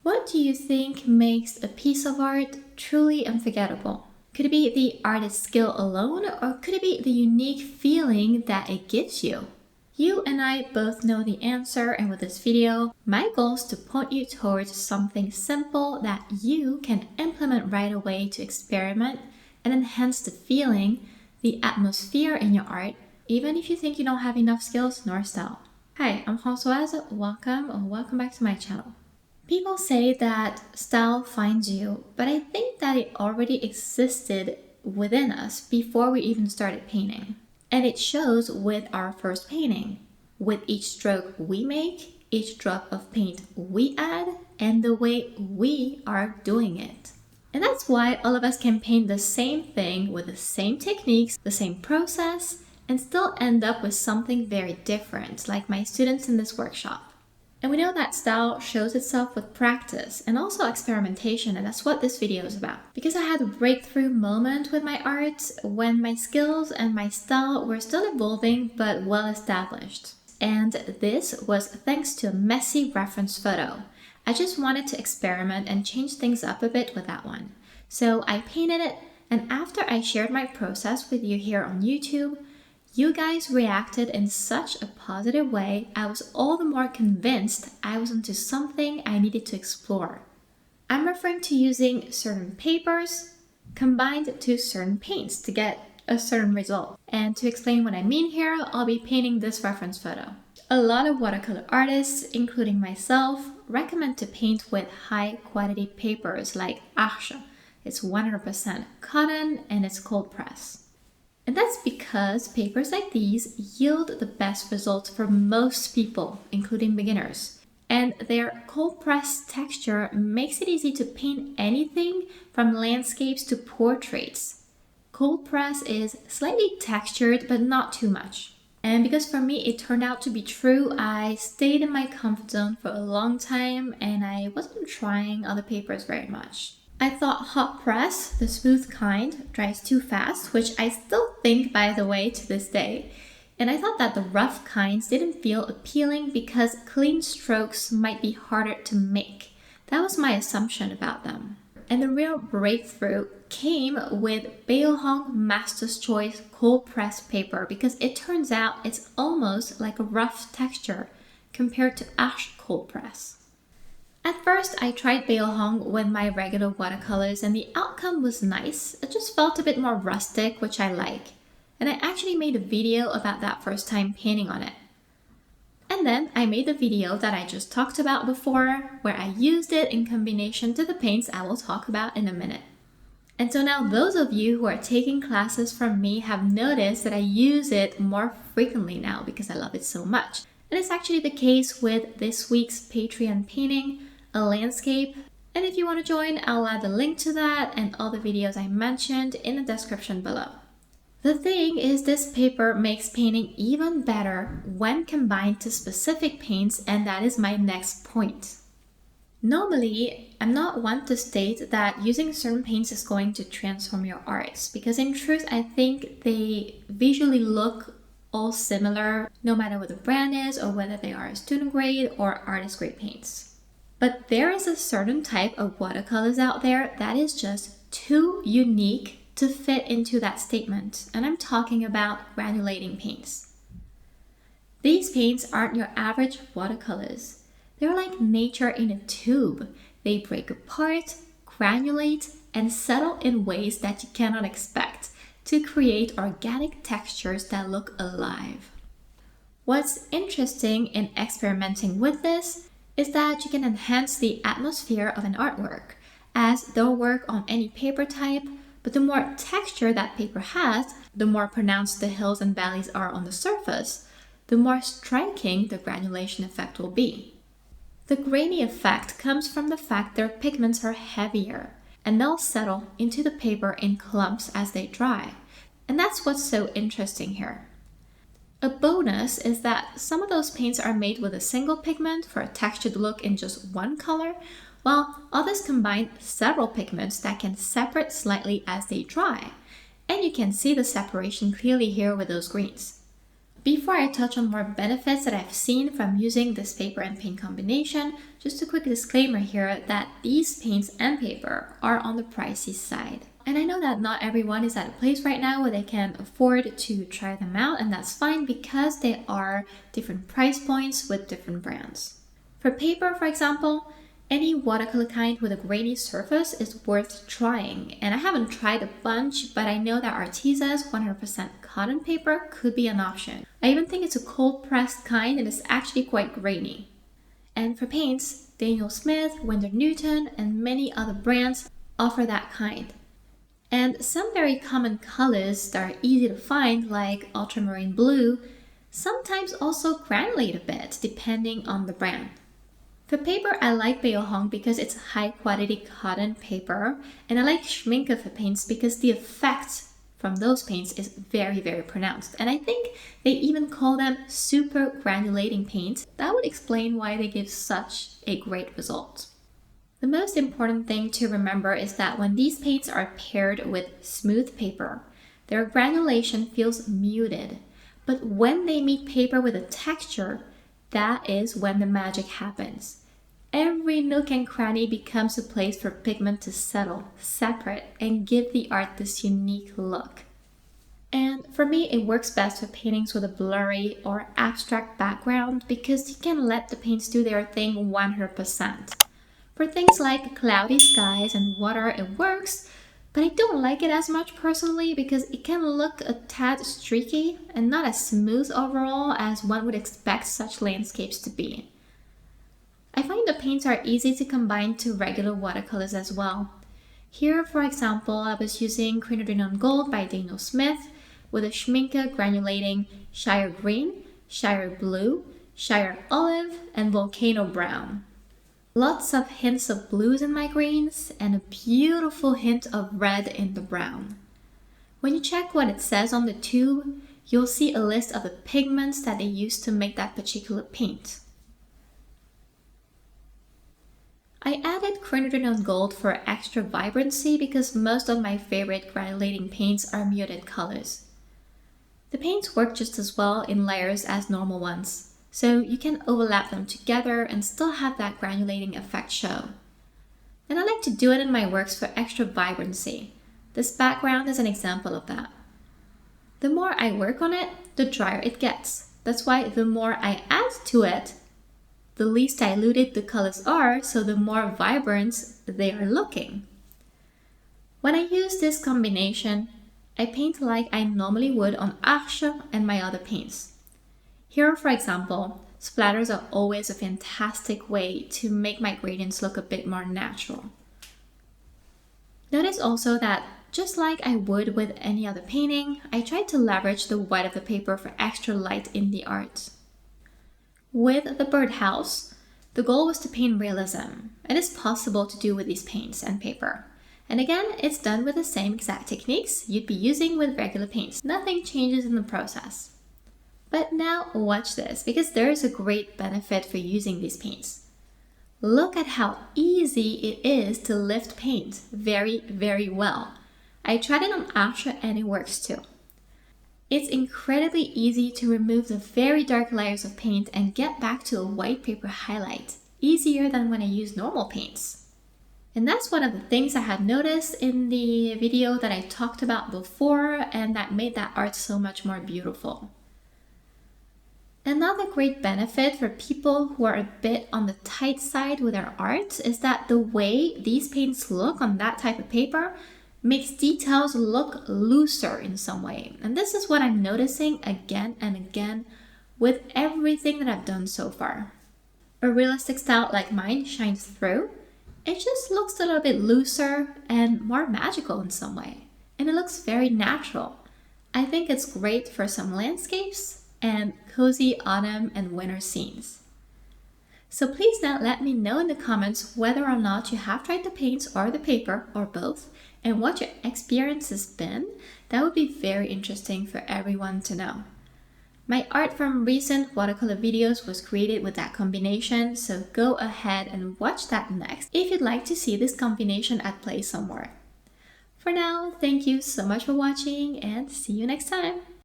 What do you think makes a piece of art truly unforgettable? Could it be the artist's skill alone, or could it be the unique feeling that it gives you? You and I both know the answer, and with this video, my goal is to point you towards something simple that you can implement right away to experiment and enhance the feeling, the atmosphere in your art, even if you think you don't have enough skills nor style. Hi, I'm Françoise. Welcome back to my channel. People say that style finds you, but I think that it already existed within us before we even started painting. And it shows with our first painting, with each stroke we make, each drop of paint we add, and the way we are doing it. And that's why all of us can paint the same thing with the same techniques, the same process, and still end up with something very different, like my students in this workshop. And we know that style shows itself with practice and also experimentation, and that's what this video is about. Because I had a breakthrough moment with my art when my skills and my style were still evolving but well established. And this was thanks to a messy reference photo. I just wanted to experiment and change things up a bit with that one. So I painted it, and after I shared my process with you here on YouTube, you guys reacted in such a positive way, I was all the more convinced I was onto something I needed to explore. I'm referring to using certain papers combined to certain paints to get a certain result. And to explain what I mean here, I'll be painting this reference photo. A lot of watercolor artists, including myself, recommend to paint with high quality papers like Arche. It's 100% cotton and it's cold press. And that's because papers like these yield the best results for most people, including beginners. And their cold press texture makes it easy to paint anything from landscapes to portraits. Cold press is slightly textured, but not too much. And because for me it turned out to be true, I stayed in my comfort zone for a long time and I wasn't trying other papers very much. I thought hot press, the smooth kind, dries too fast, which I still think, by the way, to this day. And I thought that the rough kinds didn't feel appealing because clean strokes might be harder to make. That was my assumption about them. And the real breakthrough came with Beohong Master's Choice cold press paper because it turns out it's almost like a rough texture compared to Arche cold press. At first, I tried Beohong with my regular watercolors and the outcome was nice. It just felt a bit more rustic, which I like. And I actually made a video about that first time painting on it. And then I made the video that I just talked about before, where I used it in combination to the paints I will talk about in a minute. And so now those of you who are taking classes from me have noticed that I use it more frequently now because I love it so much. And it's actually the case with this week's Patreon painting, a landscape. And if you want to join, I'll add a link to that and all the videos I mentioned in the description below. The thing is, this paper makes painting even better when combined to specific paints, and that is my next point. Normally, I'm not one to state that using certain paints is going to transform your arts, because in truth, I think they visually look all similar, no matter what the brand is or whether they are student grade or artist grade paints. But there is a certain type of watercolors out there that is just too unique to fit into that statement, and I'm talking about granulating paints. These paints aren't your average watercolors. They're like nature in a tube. They break apart, granulate, and settle in ways that you cannot expect to create organic textures that look alive. What's interesting in experimenting with this is that you can enhance the atmosphere of an artwork, as they'll work on any paper type, but the more texture that paper has, the more pronounced the hills and valleys are on the surface, the more striking the granulation effect will be. The grainy effect comes from the fact their pigments are heavier, and they'll settle into the paper in clumps as they dry. And that's what's so interesting here. A bonus is that some of those paints are made with a single pigment for a textured look in just one color, while others combine several pigments that can separate slightly as they dry. And you can see the separation clearly here with those greens. Before I touch on more benefits that I've seen from using this paper and paint combination, just a quick disclaimer here that these paints and paper are on the pricey side. And I know that not everyone is at a place right now where they can afford to try them out, and that's fine because they are different price points with different brands. For paper, for example, any watercolor kind with a grainy surface is worth trying. And I haven't tried a bunch, but I know that Artesa's 100% cotton paper could be an option. I even think it's a cold pressed kind and it's actually quite grainy. And for paints, Daniel Smith, Winsor Newton, and many other brands offer that kind. And some very common colors that are easy to find, like ultramarine blue, sometimes also granulate a bit depending on the brand. For paper, I like Beohong because it's high quality cotton paper, and I like Schminke for paints because the effect from those paints is very, very pronounced. And I think they even call them super granulating paints. That would explain why they give such a great result. The most important thing to remember is that when these paints are paired with smooth paper, their granulation feels muted. But when they meet paper with a texture, that is when the magic happens. Every nook and cranny becomes a place for pigment to settle, separate, and give the art this unique look. And for me, it works best for paintings with a blurry or abstract background because you can let the paints do their thing 100%. For things like cloudy skies and water, it works, but I don't like it as much personally because it can look a tad streaky and not as smooth overall as one would expect such landscapes to be. I find the paints are easy to combine to regular watercolors as well. Here, for example, I was using Granulating Gold by Daniel Smith with a Schminke Granulating Shire Green, Shire Blue, Shire Olive, and Volcano Brown. Lots of hints of blues in my greens and a beautiful hint of red in the brown. When you check what it says on the tube, you'll see a list of the pigments that they used to make that particular paint. I added Granulating Gold for extra vibrancy because most of my favorite granulating paints are muted colors. The paints work just as well in layers as normal ones, so you can overlap them together and still have that granulating effect show. And I like to do it in my works for extra vibrancy. This background is an example of that. The more I work on it, the drier it gets. That's why the more I add to it, the least diluted the colors are, so the more vibrant they are looking. When I use this combination, I paint like I normally would on Arche and my other paints. Here, for example, splatters are always a fantastic way to make my gradients look a bit more natural. Notice also that just like I would with any other painting, I tried to leverage the white of the paper for extra light in the art. With the birdhouse, the goal was to paint realism. It is possible to do with these paints and paper. And again, it's done with the same exact techniques you'd be using with regular paints. Nothing changes in the process. But now watch this, because there is a great benefit for using these paints. Look at how easy it is to lift paint very, very well. I tried it on Arche and it works too. It's incredibly easy to remove the very dark layers of paint and get back to a white paper highlight, easier than when I use normal paints. And that's one of the things I had noticed in the video that I talked about before and that made that art so much more beautiful. Another great benefit for people who are a bit on the tight side with their art is that the way these paints look on that type of paper makes details look looser in some way. And this is what I'm noticing again and again with everything that I've done so far. A realistic style like mine shines through. It just looks a little bit looser and more magical in some way. And it looks very natural. I think it's great for some landscapes and cozy autumn and winter scenes. So please now let me know in the comments whether or not you have tried the paints or the paper or both and what your experience has been. That would be very interesting for everyone to know. My art from recent watercolor videos was created with that combination, so go ahead and watch that next if you'd like to see this combination at play somewhere. For now, thank you so much for watching and see you next time!